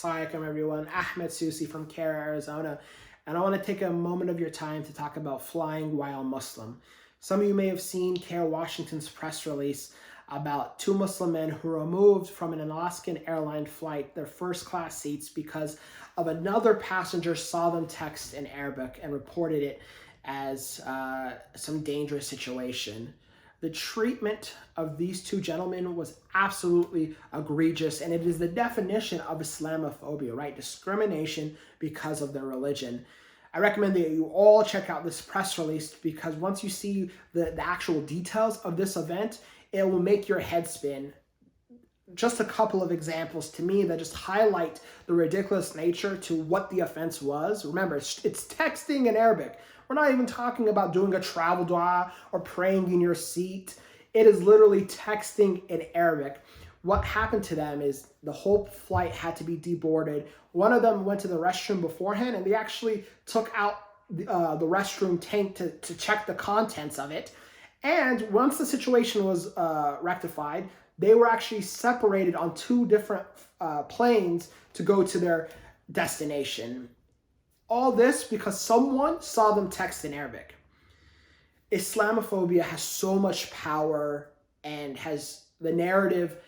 Assalamualaikum everyone, Ahmed Susi from CAIR, Arizona, and I want to take a moment of your time to talk about flying while Muslim. Some of you may have seen CAIR Washington's press release about two Muslim men who were removed from an Alaskan airline flight, their first class seats, because of another passenger saw them text in Arabic and reported it as some dangerous situation. The treatment of these two gentlemen was absolutely egregious, and it is the definition of Islamophobia, right? Discrimination because of their religion. I recommend that you all check out this press release, because once you see the actual details of this event, it will make your head spin. Just a couple of examples to me that just highlight the ridiculous nature to what the offense was. Remember, it's texting in Arabic. We're not even talking about doing a travel dua or praying in your seat. It is literally texting in Arabic. What happened to them is the whole flight had to be deboarded. One of them went to the restroom beforehand, and they actually took out the restroom tank to check the contents of it. And once the situation was rectified, they were actually separated on two different planes to go to their destination. All this because someone saw them text in Arabic. Islamophobia has so much power, and the narrative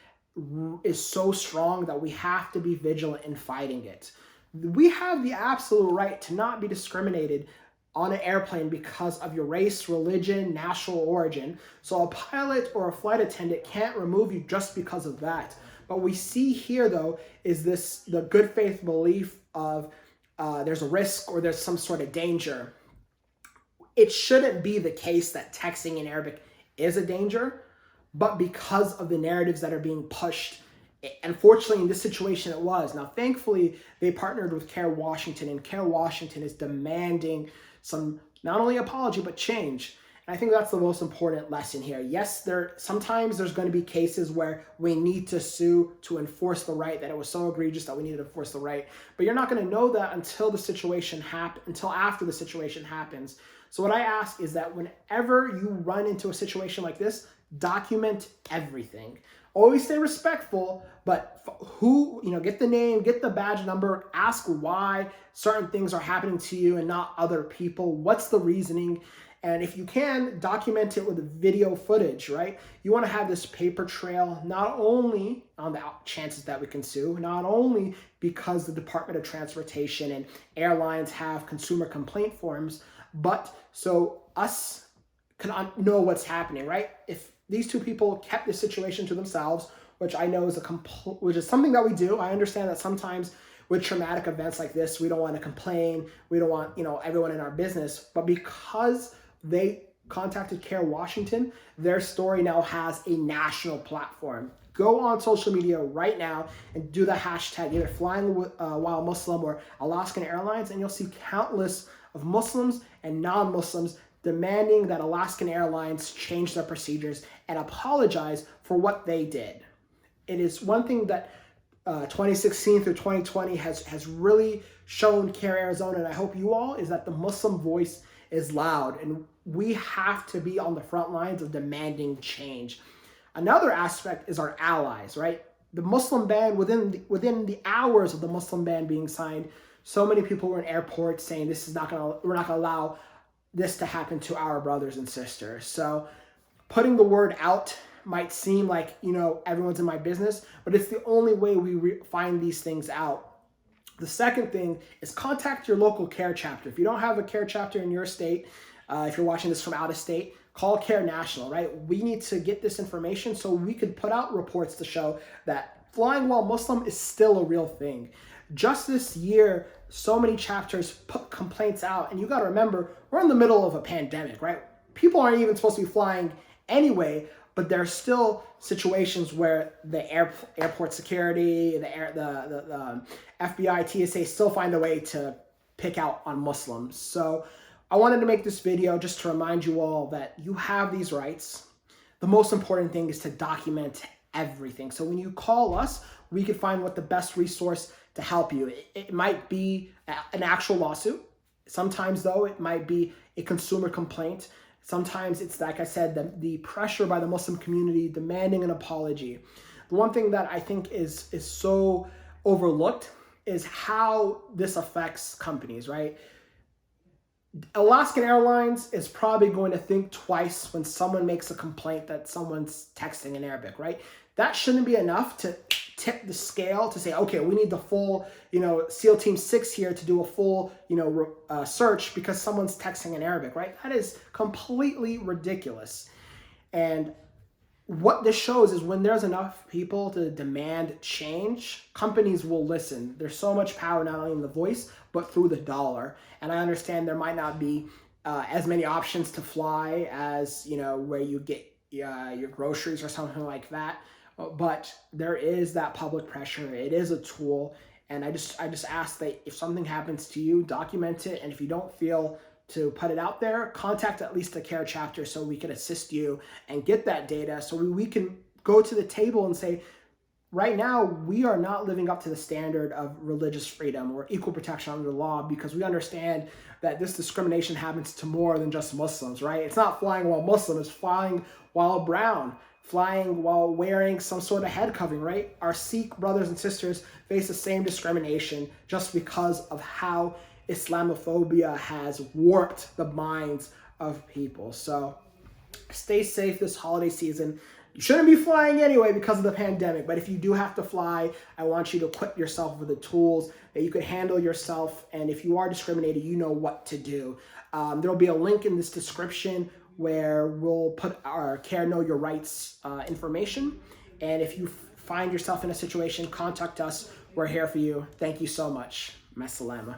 is so strong that we have to be vigilant in fighting it. We have the absolute right to not be discriminated on an airplane because of your race, religion, national origin. So a pilot or a flight attendant can't remove you just because of that. What we see here, though, is the good faith belief of there's a risk or there's some sort of danger. It shouldn't be the case that texting in Arabic is a danger, but because of the narratives that are being pushed, unfortunately in this situation it was. Now, thankfully, they partnered with CAIR Washington, and CAIR Washington is demanding some, not only apology, but change. And I think that's the most important lesson here. Yes, sometimes there's going to be cases where we need to sue to enforce the right, that it was so egregious that we need to enforce the right. But you're not going to know that until after the situation happens. So what I ask is that whenever you run into a situation like this, document everything. Always stay respectful, but get the name, get the badge number, ask why certain things are happening to you and not other people. What's the reasoning? And if you can, document it with video footage, right? You want to have this paper trail, not only on the chances that we can sue, not only because the Department of Transportation and airlines have consumer complaint forms, but so us can know what's happening, right? If these two people kept the situation to themselves, which I know is which is something that we do. I understand that sometimes with traumatic events like this, we don't want to complain. We don't want, everyone in our business. But because they contacted CAIR Washington, their story now has a national platform. Go on social media right now and do the hashtag, either flying while Muslim or Alaskan Airlines, and you'll see countless of Muslims and non-Muslims demanding that Alaskan Airlines change their procedures and apologize for what they did. It is one thing that 2016 through 2020 has really shown CAIR Arizona, and I hope you all, is that the Muslim voice is loud, and we have to be on the front lines of demanding change. Another aspect is our allies, right? The Muslim ban, within the hours of the Muslim ban being signed, so many people were in airports saying we're not going to allow this to happen to our brothers and sisters. So putting the word out might seem like, everyone's in my business, but it's the only way we find these things out. The second thing is contact your local CAIR chapter. If you don't have a CAIR chapter in your state, if you're watching this from out of state, call CAIR National, right? We need to get this information so we could put out reports to show that flying while Muslim is still a real thing. Just this year, so many chapters put complaints out, and you got to remember, we're in the middle of a pandemic, right? People aren't even supposed to be flying anyway, but there are still situations where the airport security, the FBI, TSA still find a way to pick out on Muslims. So I wanted to make this video just to remind you all that you have these rights. The most important thing is to document everything. So when you call us, we can find what the best resource to help you. It might be an actual lawsuit. Sometimes, though, it might be a consumer complaint. Sometimes it's, like I said, the pressure by the Muslim community demanding an apology. The one thing that I think is so overlooked is how this affects companies, right? Alaskan Airlines is probably going to think twice when someone makes a complaint that someone's texting in Arabic, right? That shouldn't be enough to tip the scale to say, okay, we need the full, SEAL Team 6 here to do a full, search because someone's texting in Arabic, right? That is completely ridiculous. And what this shows is when there's enough people to demand change, companies will listen. There's so much power not only in the voice, but through the dollar. And I understand there might not be as many options to fly as, where you get your groceries or something like that. But there is that public pressure. It is a tool. And I just ask that if something happens to you, document it. And if you don't feel to put it out there, contact at least the CAIR chapter so we can assist you and get that data so we can go to the table and say, right now, we are not living up to the standard of religious freedom or equal protection under the law because we understand that this discrimination happens to more than just Muslims, right? It's not flying while Muslim, it's flying while brown, flying while wearing some sort of head covering, right? Our Sikh brothers and sisters face the same discrimination just because of how Islamophobia has warped the minds of people. So stay safe this holiday season. You shouldn't be flying anyway because of the pandemic, but if you do have to fly, I want you to equip yourself with the tools that you can handle yourself, and if you are discriminated, you know what to do. There'll be a link in this description where we'll put our CAIR Know Your Rights information, and if you find yourself in a situation, contact us. We're here for you. Thank you so much. Masalama.